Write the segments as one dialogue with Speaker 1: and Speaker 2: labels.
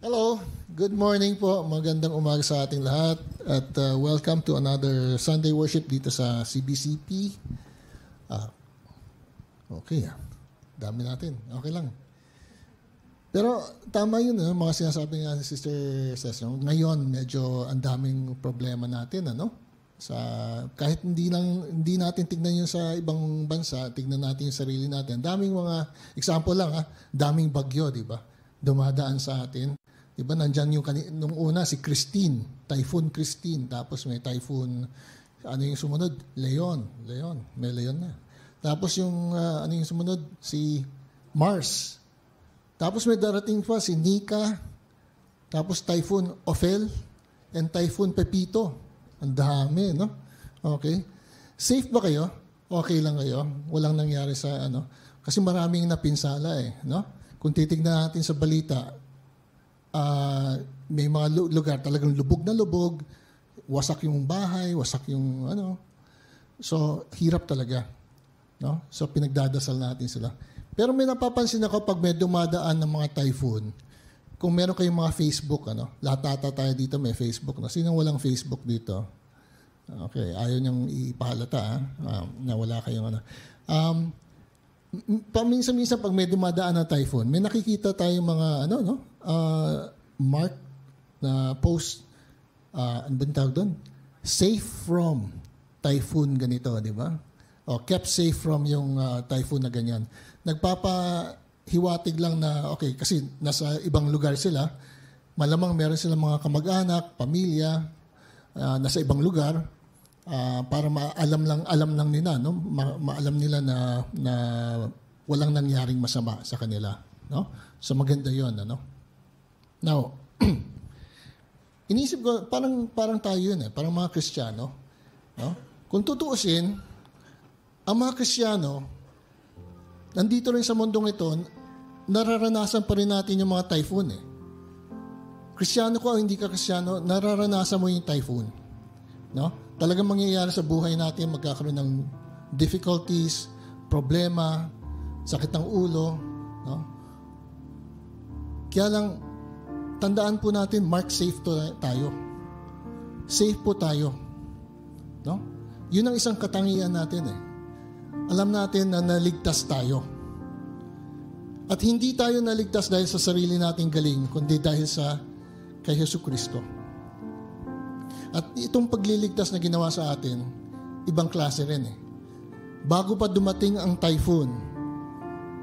Speaker 1: Hello, good morning po. Magandang umaga sa ating lahat at welcome to another Sunday worship dito sa CBCP. Okay, dami natin. Okay lang. Pero tama yun, mga sinasabi nga ni Sister Cesar. Ngayon, medyo ang daming problema natin, kahit hindi natin tignan yun sa ibang bansa, tignan natin yung sarili natin. Daming mga example lang, daming bagyo, di ba? Dumadaan sa atin. Di ba, nandyan yung nung una si Christine, Typhoon Christine, tapos may Typhoon, ano yung sumunod? Leon, may Leon na. Tapos yung, ano yung sumunod? Si Mars. Tapos may darating pa si Nika, tapos Typhoon Ophel, and Typhoon Pepito. Ang dami, no? Okay. Safe ba kayo? Okay lang kayo? Walang nangyari sa Kasi maraming napinsala no? Kung titignan natin sa balita, may mga lugar talagang lubog na lubog, wasak yung bahay, wasak yung So, hirap talaga. No? So, pinagdadasal natin sila. Pero may napapansin ako pag may dumadaan ng mga typhoon, kung meron kayong mga Facebook, lahat tayo dito may Facebook. Sino walang Facebook dito? Okay, ayaw niyang ipahalata na wala kayong paminsan-minsan pag may dumadaan na typhoon, may nakikita tayong mga mark na post, ano ba tawag doon? Safe from typhoon ganito, di ba? O kept safe from yung typhoon na ganyan. Nagpapahiwatig lang na, okay, kasi nasa ibang lugar sila, malamang meron silang mga kamag-anak, pamilya, nasa ibang lugar, para alam lang nila, maalam nila na walang nangyaring masama sa kanila, no? So maganda 'yon, Now, inisip ko parang tayo yun, parang mga Kristiyano, no? Kung tutuusin, ang mga Kristiyano nandito rin sa mundong ito, nararanasan pa rin natin yung mga typhoon, Kristiyano ko o hindi ka Kristiyano, nararanasan mo yung typhoon. No? Talagang mangyayari sa buhay natin, magkakaroon ng difficulties, problema, sakit ng ulo. No? Kaya lang, tandaan po natin, mark safe tayo. Safe po tayo. No? Yun ang isang katangian natin. Alam natin na naligtas tayo. At hindi tayo naligtas dahil sa sarili nating galing, kundi dahil kay Jesucristo. At itong pagliligtas na ginawa sa atin, ibang klase rin. Bago pa dumating ang typhoon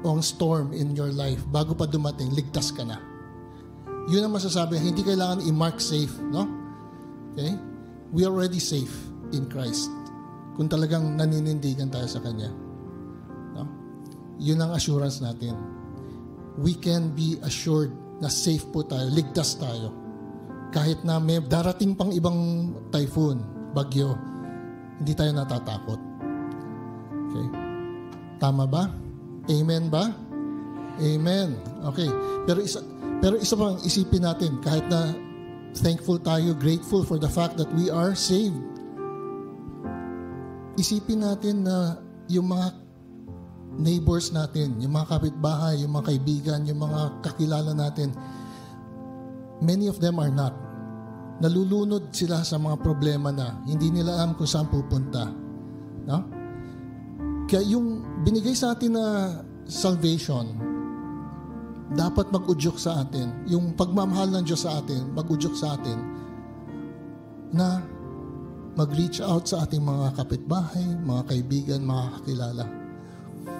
Speaker 1: o ang storm in your life, bago pa dumating, ligtas ka na. Yun ang masasabi, hindi kailangan i-mark safe, no? Okay? We are already safe in Christ. Kung talagang naninindigan tayo sa Kanya. No? Yun ang assurance natin. We can be assured na safe po tayo, ligtas tayo. Kahit na may darating pang ibang typhoon, bagyo, hindi tayo natatakot. Okay? Tama ba? Amen ba? Amen. Okay. Pero isa pang isipin natin, kahit na thankful tayo, grateful for the fact that we are saved. Isipin natin na yung mga neighbors natin, yung mga kapitbahay, yung mga kaibigan, yung mga kakilala natin, many of them are not. Nalulunod sila sa mga problema na hindi nila alam kung saan pupunta. No? Kaya yung binigay sa atin na salvation, dapat mag-udyok sa atin. Yung pagmamahal ng Diyos sa atin, mag-udyok sa atin na mag-reach out sa ating mga kapitbahay, mga kaibigan, mga kakilala.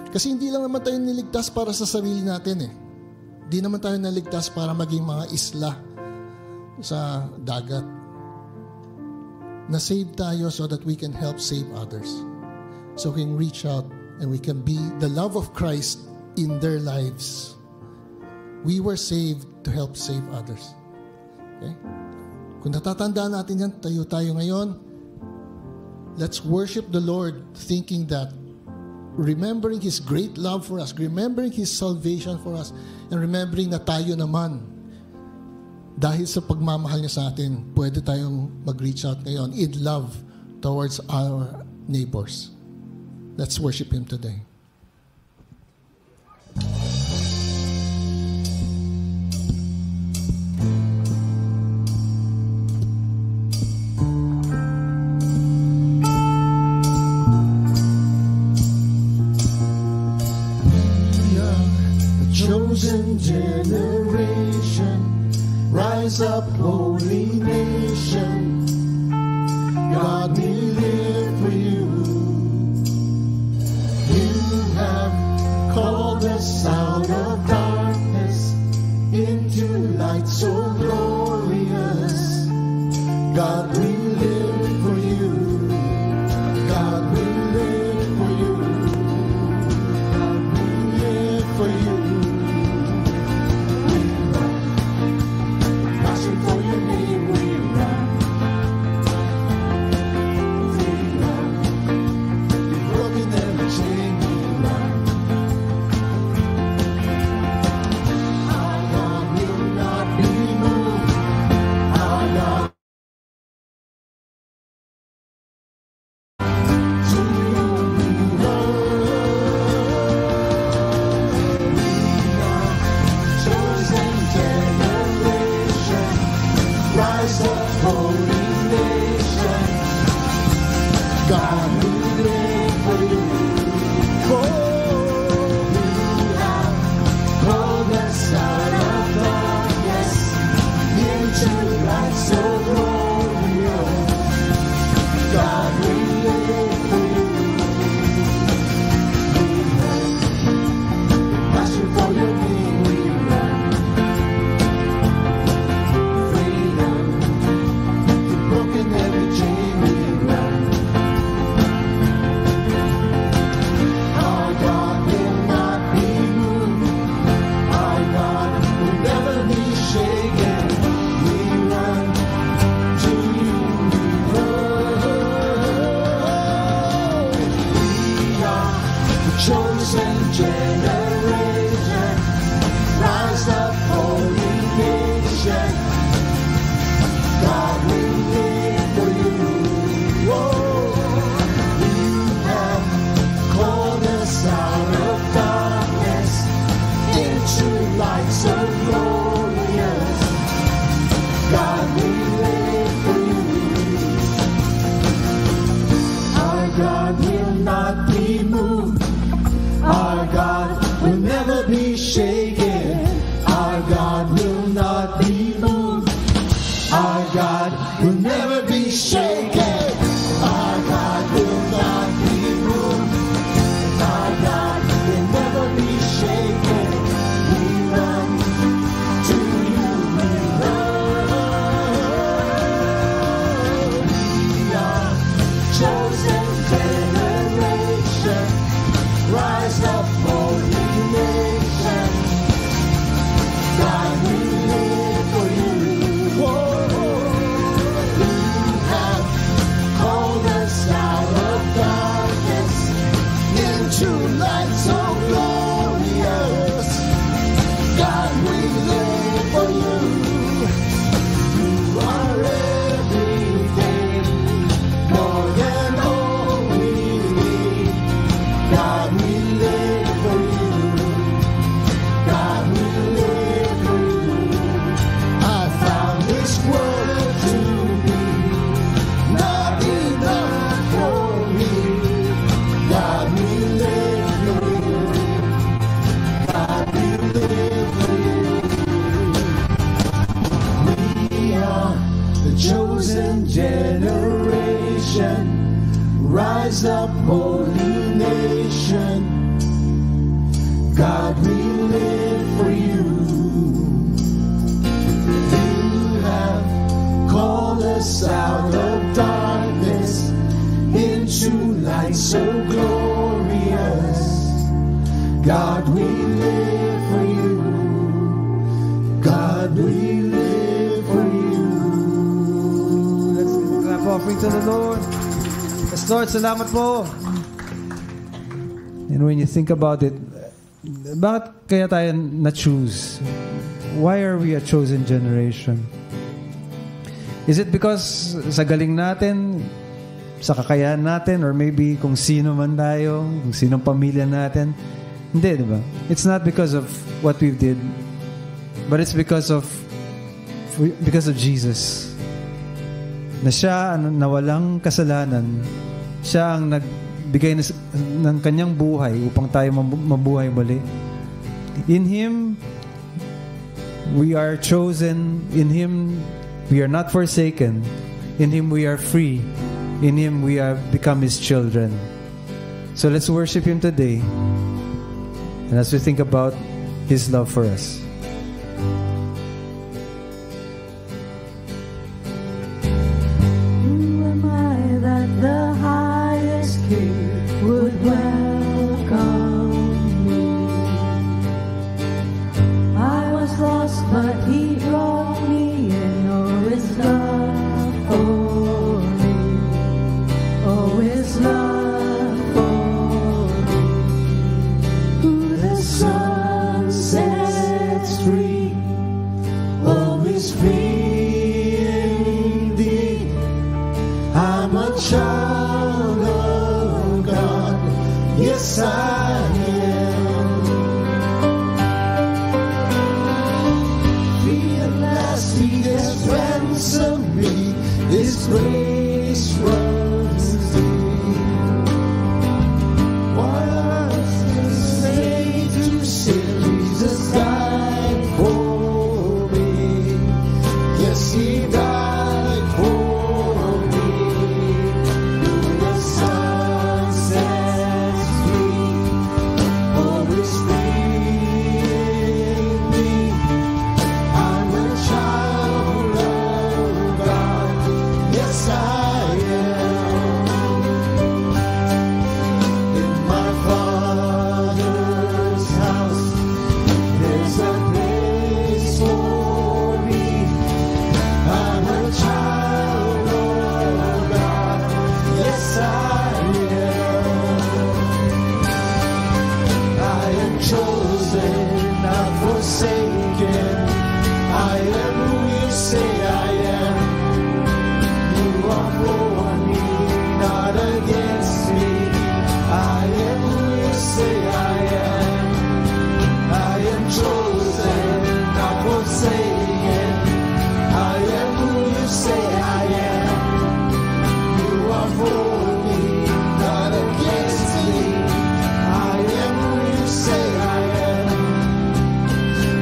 Speaker 1: Kasi hindi lang naman tayo niligtas para sa sarili natin. Hindi naman tayo naligtas para maging mga isla sa dagat. Na-save tayo so that we can help save others. So we can reach out and we can be the love of Christ in their lives. We were saved to help save others. Okay? Kung natatandaan natin yan, tayo ngayon, let's worship the Lord thinking that, remembering His great love for us, remembering His salvation for us, and remembering na tayo naman, dahil sa pagmamahal niya sa atin, pwede tayong mag-reach out ngayon in love towards our neighbors. Let's worship Him today. Rise up, holy nation. God, we live for you. You have called us out of darkness into light so glorious. God, we live for you. God, we live for you. God, we live for you. Rise up, holy nation. God, we live for you. You have called us out of darkness into light so glorious. God, we live for you. God, we live for you.
Speaker 2: Let's give a clap offering to the Lord. Yes, Lord, salamat po. And when you think about it, bakit kaya tayo na-choose? Why are we a chosen generation? Is it because sa galing natin, sa kakayahan natin, or maybe kung sino man tayo, kung sinong pamilya natin? Hindi, di ba? It's not because of what we did, but it's because of Jesus. Na siya na walang kasalanan, siya ang nagbigay ng kanyang buhay upang tayo mabuhay muli. In Him, we are chosen. In Him, we are not forsaken. In Him, we are free. In Him, we have become His children. So let's worship Him today. And as we think about His love for us.
Speaker 3: Who am I that the highest King would welcome me? I was lost, but He brought me in. Oh, His love for me. Oh, His love for me. Who the Son sets free, oh, is free indeed. I'm a child of God. Yes, I am. Free at last, He has ransomed me. His grace runs deep. While I was slave to sin, Jesus died for me. Yes, He died for me. The Son sets free, always free indeed. I'm a child of God. Yes, I am. In my Father's house, there's a place for me. I'm a child of God. Yes, I am chosen, not forsaken. I am who You say I am. You are for me, not against me. I am who You say I am. I am chosen, not forsaken. I am who You say I am. You are for me, not against me. I am who You say I am.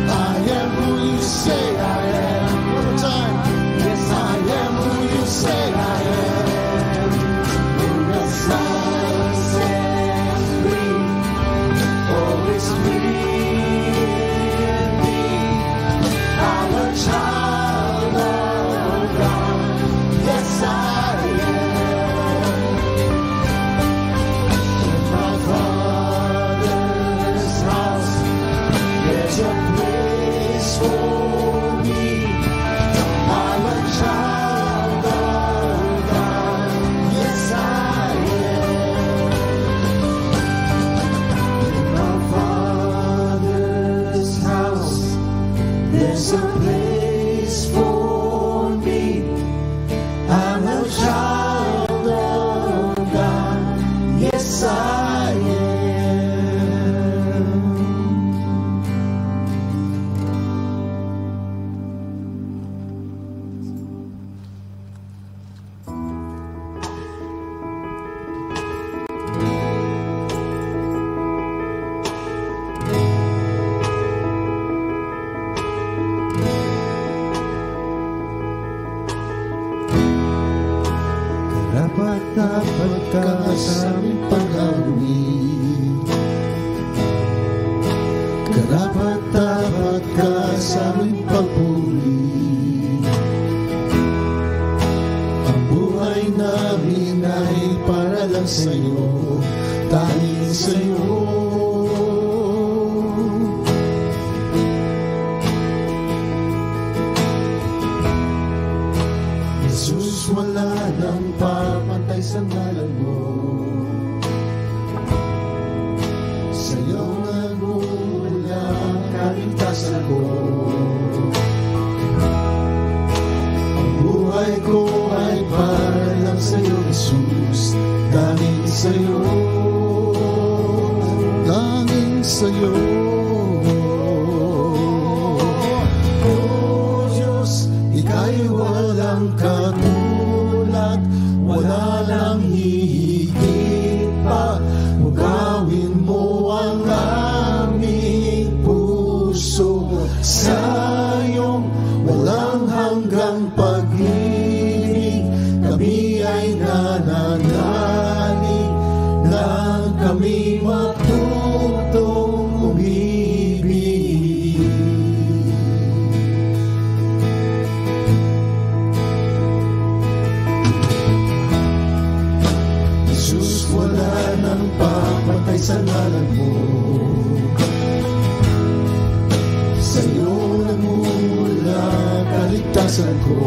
Speaker 3: I am who You say I am. One more time. Yes, I am who You say I am. Who the Son sets free, always free indeed. I'm a child of God. Yes, I am. In my Father's house, there's a place for me. I'm a child of God. Yes, I am. In my Father's house, there's a place for me. I'm a child of God. Yes, I am. Dapat ka sa aming pag-awit. Karapat-dapat ka sa aming pagpuri. Ang buhay namin ay para lang sa'yo, tanging sa'yo. Jesus, wala nang papantay sa ngalan mo. Sa'yo nagmumula ang kaligtasan ko. Ang buhay ko ay para lang sa'yo, Jesus. Tanging sa'yo, tanging sa'yo. Oh Diyos, Ika'y walang katulad, wala lang higit pa. Gawin mo ang aming puso sa ko.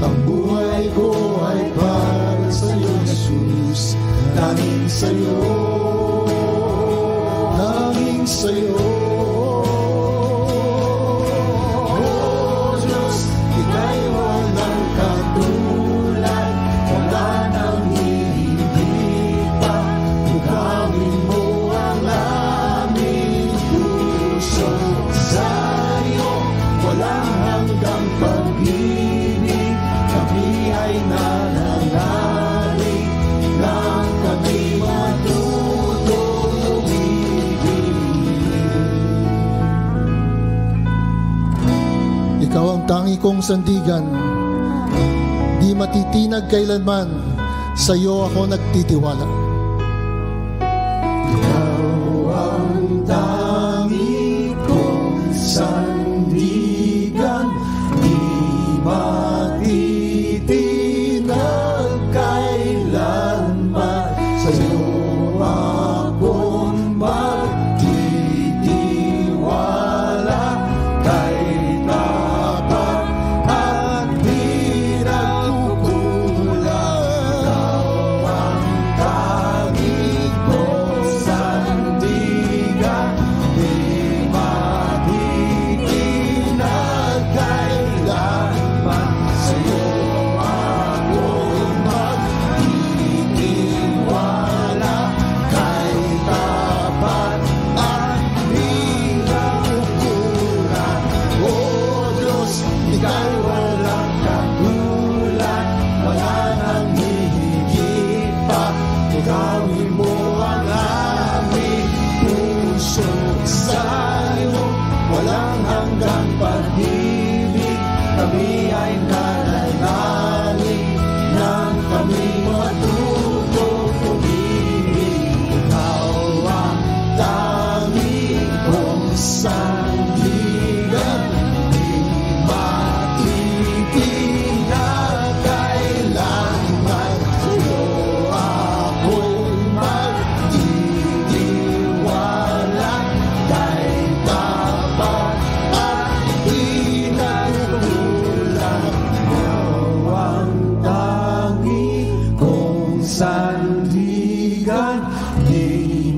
Speaker 3: Ang buhay ko ay para sa'yo, Jesus. Tanging sa'yo, tanging sa'yo. Oh Diyos, ika'y walang katulad, wala nang hihigit pa. Bukawin mo ang aming puso sa'yo, walang hanggang pag-ibig. Kami ay nananalig nang kami matutong umibig.
Speaker 1: Ikaw ang tangi kong sandigan, di matitinag kailanman, sa iyo ako nagtitiwala.
Speaker 3: Ikaw ang tangi kong sandigan, di matitinag kailanman, sa iyo akong magtitiwala. Kay tapat at di nagkukulang, ikaw ang tangi kong sandigan, di matitinag kailanman, sa iyo ako'y magtitiwala. Kay tapat at di nagkukulang, O Diyos, ika'y walang katulad, wala nang hihigit pa. Gawin mo ang aming puso sa'yo, walang hanggang pag-ibig. Kami ay nananalig nang kami matutong umibig. Ikaw ang tangi kong sandigan, di matitinag kailanman, sa'yo ako'y magtitiwala. Kay tapat at di nagkukulang, ikaw ang tangi kong sandigan, di